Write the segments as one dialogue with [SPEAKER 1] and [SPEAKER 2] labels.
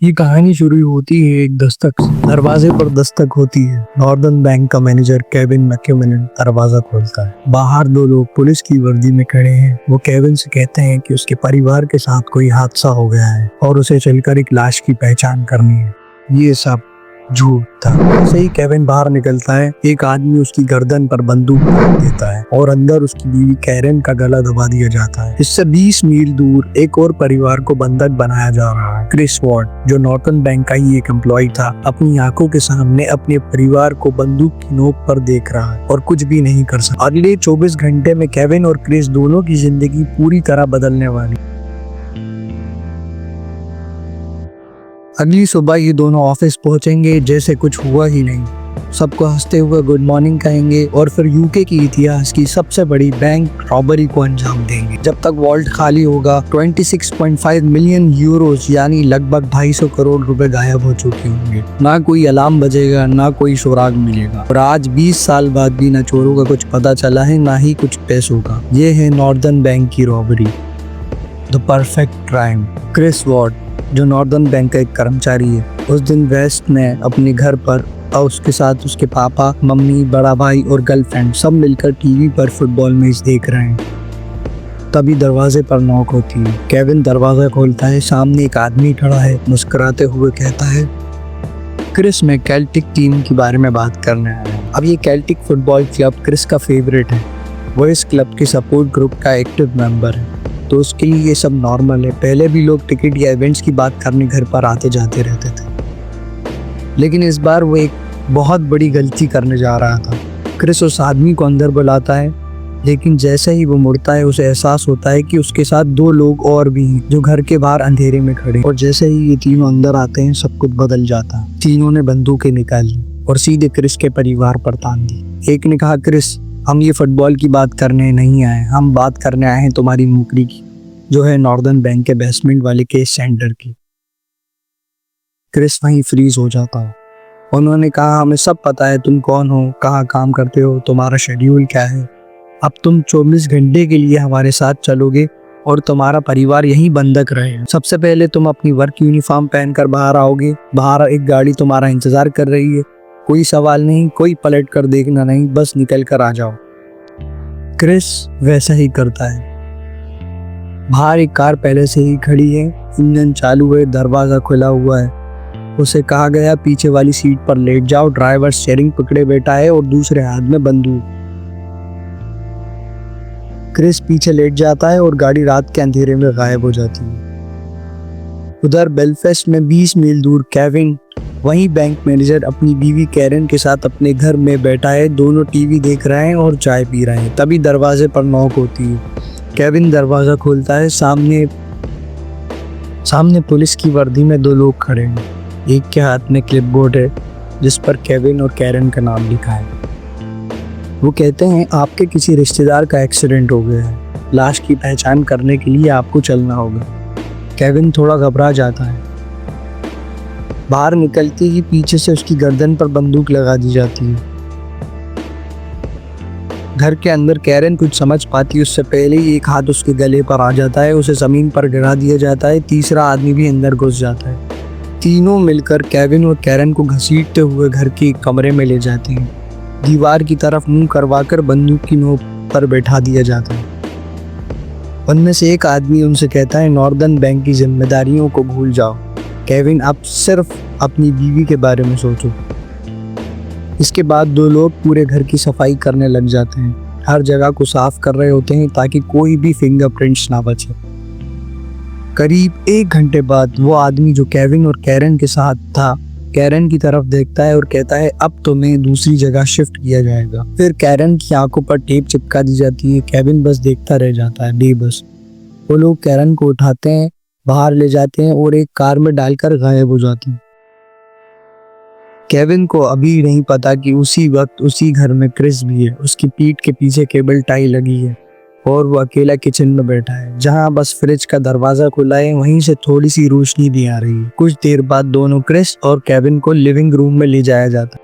[SPEAKER 1] ये कहानी शुरू होती है एक दस्तक से। दरवाजे पर दस्तक होती है। नॉर्दर्न बैंक का मैनेजर केविन मैक्यूमिलन दरवाजा खोलता है। बाहर दो लोग पुलिस की वर्दी में खड़े हैं। वो केविन से कहते हैं कि उसके परिवार के साथ कोई हादसा हो गया है और उसे चलकर एक लाश की पहचान करनी है। ये सब झूठ था। जैसे ही केविन बाहर निकलता है, एक आदमी उसकी गर्दन पर बंदूक रख देता है और अंदर उसकी बीवी कैरन का गला दबा दिया जाता है। इससे 20 मील दूर एक और परिवार को बंधक बनाया जा रहा है। क्रिस वॉर्ड, जो नॉर्टन बैंक का ही एक एम्प्लॉय था, अपनी आंखों के सामने अपने परिवार को बंदूक की नोक पर देख रहा है और कुछ भी नहीं कर सकता। अगले 24 घंटे में केविन और क्रिस दोनों की जिंदगी पूरी तरह बदलने वाली। अगली सुबह ये दोनों ऑफिस पहुंचेंगे जैसे कुछ हुआ ही नहीं। सबको हंसते हुए गुड मॉर्निंग कहेंगे और फिर यूके की इतिहास की सबसे बड़ी बैंक रॉबरी को अंजाम देंगे। जब तक वॉल्ट खाली होगा, 26.5 मिलियन यूरोस यानी लगभग 250 करोड़ रुपए गायब हो चुके होंगे। ना कोई अलार्म बजेगा, ना कोई सुराग मिलेगा। और आज 20 साल बाद भी न चोरों का कुछ पता चला है, ना ही कुछ पैसों का। ये है नॉर्दर्न बैंक की robbery, the perfect crime. Chris Ward, जो नॉर्दर्न बैंक का एक कर्मचारी है, उस दिन वेस्ट में अपने घर पर और उसके साथ उसके पापा, मम्मी, बड़ा भाई और गर्लफ्रेंड सब मिलकर टीवी पर फुटबॉल मैच देख रहे हैं। तभी दरवाजे पर नॉक होती है। केविन दरवाजा खोलता है। सामने एक आदमी खड़ा है, मुस्कुराते हुए कहता है, क्रिस, मैं केल्टिक टीम के बारे में बात करने आया हूँ। अब ये केल्टिक फुटबॉल क्लब क्रिस का फेवरेट है। वो इस क्लब के सपोर्ट ग्रुप का एक्टिव मेंबर है, तो उसके लिए ये सब नॉर्मल है। पहले भी लोग टिकट या इवेंट्स की बात करने घर पर आते जाते रहते थे, लेकिन इस बार वो एक बहुत बड़ी गलती करने जा रहा था। क्रिस उस आदमी को अंदर बुलाता है, लेकिन जैसे ही वो मुड़ता है, उसे एहसास होता है कि उसके साथ 2 लोग और भी हैं जो घर के बाहर अंधेरे में खड़े। और जैसे ही ये तीनों अंदर आते हैं, सब कुछ बदल जाता है। तीनों ने बंदूकें निकाली और सीधे क्रिस के परिवार पर तान दी। एक ने कहा, क्रिस, हम ये फुटबॉल की बात करने नहीं आए, हम बात करने आए हैं तुम्हारी नौकरी की, जो है नॉर्दर्न बैंक के बेसमेंट वाले केस सेंटर की। क्रिस वहीं फ्रीज हो जाता है। उन्होंने कहा, हमें सब पता है तुम कौन हो, कहाँ काम करते हो, तुम्हारा शेड्यूल क्या है। अब तुम 24 घंटे के लिए हमारे साथ चलोगे और तुम्हारा परिवार यहीं बंधक रहेगा। सबसे पहले तुम अपनी वर्क यूनिफॉर्म पहनकर बाहर आओगे। बाहर एक गाड़ी तुम्हारा इंतजार कर रही है। कोई सवाल नहीं, कोई पलट कर देखना नहीं, बस निकल कर आ जाओ। क्रिस वैसा ही करता है। बाहर एक कार पहले से ही खड़ी है, इंजन चालू है, दरवाजा खुला हुआ है। उसे कहा गया, पीछे वाली सीट पर लेट जाओ। ड्राइवर स्टीयरिंग पकड़े बैठा है और दूसरे हाथ में बंदूक। क्रिस पीछे लेट जाता है और गाड़ी रात के अंधेरे में गायब हो जाती है। उधर बेलफास्ट में 20 मील दूर केविन, वहीं बैंक मैनेजर, अपनी बीवी कैरन के साथ अपने घर में बैठा है। दोनों टीवी देख रहे हैं और चाय पी रहे हैं। तभी दरवाजे पर नॉक होती है। केविन दरवाजा खोलता है। सामने पुलिस की वर्दी में 2 लोग खड़े हैं। एक के हाथ में क्लिपबोर्ड है जिस पर केविन और कैरन का नाम लिखा है। वो कहते हैं, आपके किसी रिश्तेदार का एक्सीडेंट हो गया है। लाश की पहचान करने के लिए आपको चलना होगा। केविन थोड़ा घबरा जाता है। बाहर निकलते ही पीछे से उसकी गर्दन पर बंदूक लगा दी जाती है। घर के अंदर कैरन कुछ समझ पाती उससे पहले ही एक हाथ उसके गले पर आ जाता है। उसे जमीन पर गिरा दिया जाता है। तीसरा आदमी भी अंदर घुस जाता है। तीनों मिलकर केविन और कैरन को घसीटते हुए घर के कमरे में ले जाते हैं। दीवार की तरफ मुंह करवाकर बंदूक की नोक पर बैठा दिया जाता है। उनमें से एक आदमी उनसे कहता है, नॉर्दर्न बैंक की जिम्मेदारियों को भूल जाओ केविन, अब सिर्फ अपनी बीवी के बारे में सोचो। इसके बाद 2 लोग पूरे घर की सफाई करने लग जाते हैं। हर जगह को साफ कर रहे होते हैं ताकि कोई भी फिंगरप्रिंट्स ना बचे। करीब 1 घंटे बाद वो आदमी जो केविन और कैरन के साथ था, कैरन की तरफ देखता है और कहता है, अब तुम्हें दूसरी जगह शिफ्ट किया जाएगा। फिर कैरन की आंखों पर टेप चिपका दी जाती है। केविन बस देखता रह जाता है, बेबस। वो लोग कैरन को उठाते हैं, बाहर ले जाते हैं और एक कार में डालकर गायब हो जाते हैं। केविन को अभी नहीं पता कि उसी वक्त उसी घर में क्रिस भी है। उसकी पीठ के पीछे केबल टाई लगी है और वो अकेला किचन में बैठा है, जहां बस फ्रिज का दरवाजा खुला है। वहीं से थोड़ी सी रोशनी भी आ रही है। कुछ देर बाद दोनों क्रिस और केविन को लिविंग रूम में ले जाया जाता है।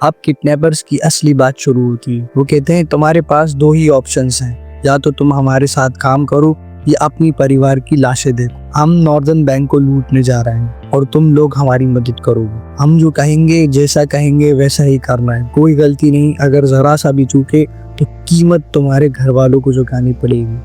[SPEAKER 1] अब किडनैपर्स की असली बात शुरू होती है। वो कहते हैं, तुम्हारे पास 2 ही ऑप्शंस हैं, या तो तुम हमारे साथ काम करो ये अपनी परिवार की लाशें देखो। हम नॉर्दर्न बैंक को लूटने जा रहे हैं और तुम लोग हमारी मदद करोगे। हम जो कहेंगे, जैसा कहेंगे वैसा ही करना है, कोई गलती नहीं। अगर जरा सा भी चूके तो कीमत तुम्हारे घर वालों को चुकानी पड़ेगी।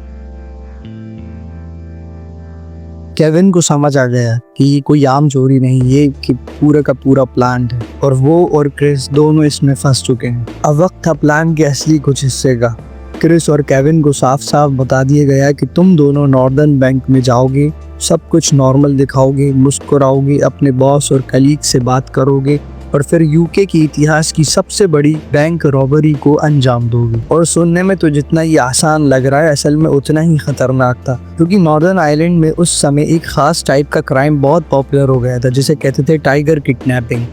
[SPEAKER 1] केविन को समझ आ गया कि ये कोई आम चोरी नहीं, ये कि पूरा का पूरा प्लान है और वो और क्रिस दोनों इसमें फंस चुके हैं। अब वक्त था प्लान के असली कुछ हिस्से का। क्रिस और केविन को साफ साफ बता दिया गया कि तुम दोनों नॉर्दर्न बैंक में जाओगे, सब कुछ नॉर्मल दिखाओगे, मुस्कुराओगे, अपने बॉस और कलीग से बात करोगे और फिर यूके के इतिहास की सबसे बड़ी बैंक रॉबरी को अंजाम दोगे। और सुनने में तो जितना ये आसान लग रहा है, असल में उतना ही खतरनाक था, क्योंकि नॉर्दर्न आइलैंड में उस समय एक खास टाइप का क्राइम बहुत पॉपुलर हो गया था, जिसे कहते थे टाइगर किडनैपिंग।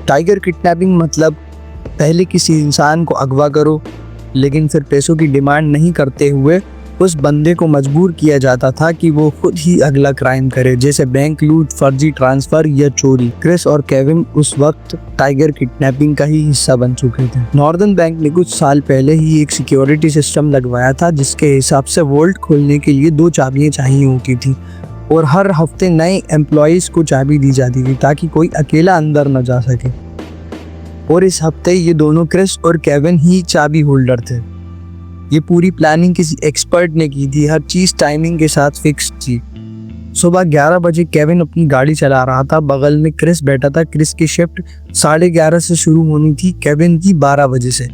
[SPEAKER 1] टाइगर किडनैपिंग मतलब पहले किसी इंसान को अगवा करो, लेकिन फिर पैसों की डिमांड नहीं करते हुए उस बंदे को मजबूर किया जाता था कि वो खुद ही अगला क्राइम करे, जैसे बैंक लूट, फर्जी ट्रांसफर या चोरी। क्रिस और केविन उस वक्त टाइगर किडनैपिंग का ही हिस्सा बन चुके थे। नॉर्दर्न बैंक ने कुछ साल पहले ही एक सिक्योरिटी सिस्टम लगवाया था, जिसके हिसाब से वॉल्ट खोलने के लिए 2 चाबियां चाहिए होती थी और हर हफ्ते नए एम्प्लॉयज को चाबी दी जाती थी ताकि कोई अकेला अंदर न जा सके। और इस हफ्ते ये दोनों क्रिस और केविन ही चाबी होल्डर थे। ये पूरी प्लानिंग किसी एक्सपर्ट ने की थी, हर चीज टाइमिंग के साथ फिक्स थी। सुबह 11 बजे केविन अपनी गाड़ी चला रहा था, बगल में क्रिस बैठा था। क्रिस की शिफ्ट 11:30 से शुरू होनी थी, केविन की 12 बजे से।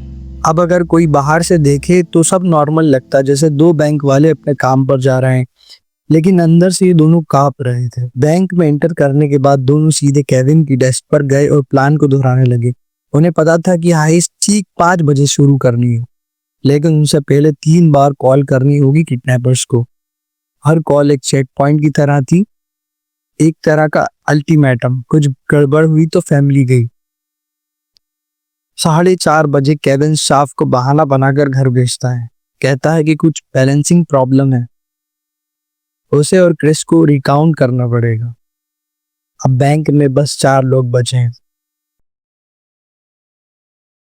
[SPEAKER 1] अब अगर कोई बाहर से देखे तो सब नॉर्मल लगता, जैसे 2 बैंक वाले अपने काम पर जा रहे हैं, लेकिन अंदर से ये दोनों कांप रहे थे। बैंक में एंटर करने के बाद दोनों सीधे केविन की डेस्क पर गए और प्लान को दोहराने लगे। उन्हें पता था कि हाइस्ट ठीक 5 बजे शुरू करनी है, लेकिन उनसे पहले 3 बार कॉल करनी होगी किडनैपर्स को। हर कॉल एक चेक पॉइंट की तरह थी, एक तरह का अल्टीमेटम। कुछ गड़बड़ हुई तो फैमिली गई। 4:30 बजे केविन स्टाफ को बहाना बनाकर घर भेजता है, कहता है कि कुछ बैलेंसिंग प्रॉब्लम है, उसे और क्रिस को रिकाउंट करना पड़ेगा। अब बैंक में बस 4 लोग बचे हैं,